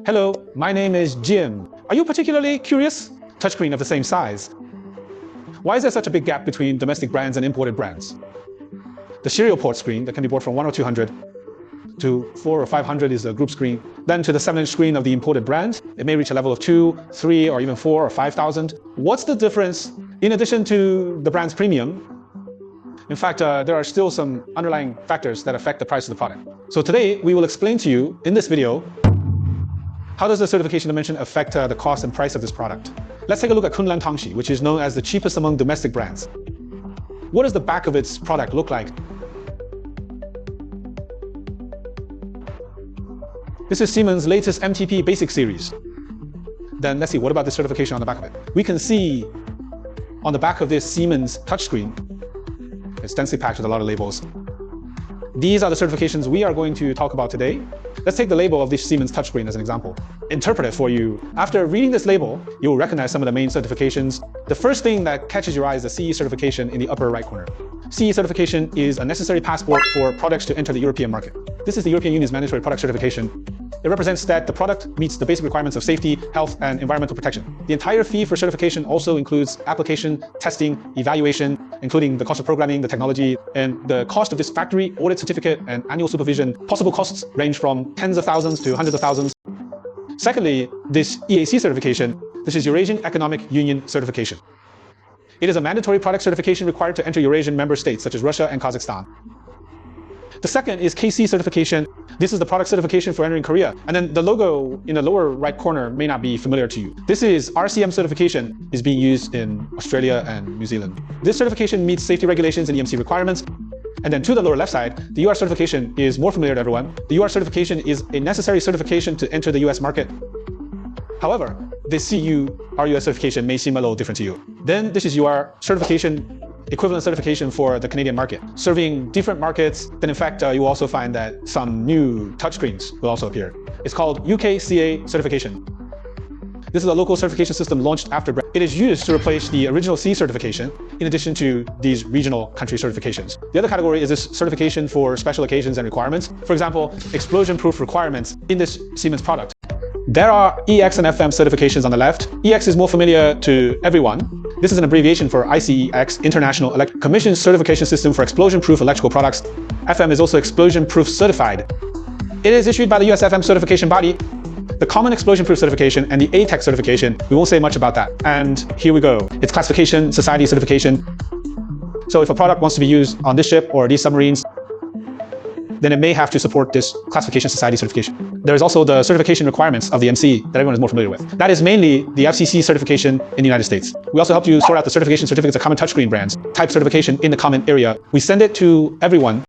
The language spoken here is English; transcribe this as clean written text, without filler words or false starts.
Hello, my name is Jim. Are you particularly curious? Touchscreen of the same size. Why is there such a big gap between domestic brands and imported brands? The serial port screen that can be bought from 1 or 200 to 4 or 500 is a group screen. Then to the 7-inch screen of the imported brand, it may reach a level of 2, 3, or even 4 or 5,000. What's the difference in addition to the brand's premium? In fact, there are still some underlying factors that affect the price of the product. So today, we will explain to you in this video, how does the certification dimension affect the cost and price of this product? Let's take a look at Kunlan Tangxi, which is known as the cheapest among domestic brands. What does the back of its product look like? This is Siemens' latest MTP Basic Series. Then let's see, what about the certification on the back of it? We can see on the back of this Siemens touchscreen, it's densely packed with a lot of labels. These are the certifications we are going to talk about today. Let's take the label of this Siemens touchscreen as an example. Interpret it for you. After reading this label, you will recognize some of the main certifications. The first thing that catches your eye is the CE certification in the upper right corner. CE certification is a necessary passport for products to enter the European market. This is the European Union's mandatory product certification. It represents that the product meets the basic requirements of safety, health, and environmental protection. The entire fee for certification also includes application, testing, evaluation, including the cost of programming, the technology, and the cost of this factory audit certificate and annual supervision. Possible costs range from tens of thousands to hundreds of thousands. Secondly, this EAC certification, this is Eurasian Economic Union certification. It is a mandatory product certification required to enter Eurasian member states such as Russia and Kazakhstan. The second is KC certification. This is the product certification for entering Korea. And then the logo in the lower right corner may not be familiar to you. This is RCM certification, is being used in Australia and New Zealand. This certification meets safety regulations and EMC requirements. And then to the lower left side, the UR certification is more familiar to everyone. The UR certification is a necessary certification to enter the US market. However, the CU RUS certification may seem a little different to you. Then this is UR certification, equivalent certification for the Canadian market, serving different markets. Then in fact, you will also find that some new touchscreens will also appear. It's called UKCA certification. This is a local certification system launched after Brexit. It is used to replace the original C certification in addition to these regional country certifications. The other category is this certification for special occasions and requirements. For example, explosion-proof requirements in this Siemens product. There are EX and FM certifications on the left. EX is more familiar to everyone. This is an abbreviation for ICEX, International Commission Certification System for Explosion-Proof Electrical Products. FM is also explosion-proof certified. It is issued by the US FM certification body. The Common Explosion-Proof certification and the ATEX certification, we won't say much about that. And here we go. It's classification, society certification. So if a product wants to be used on this ship or these submarines, then it may have to support this classification society certification. There's also the certification requirements of the MC that everyone is more familiar with. That is mainly the FCC certification in the United States. We also help you sort out the certification certificates of common touchscreen brands, type certification in the common area. We send it to everyone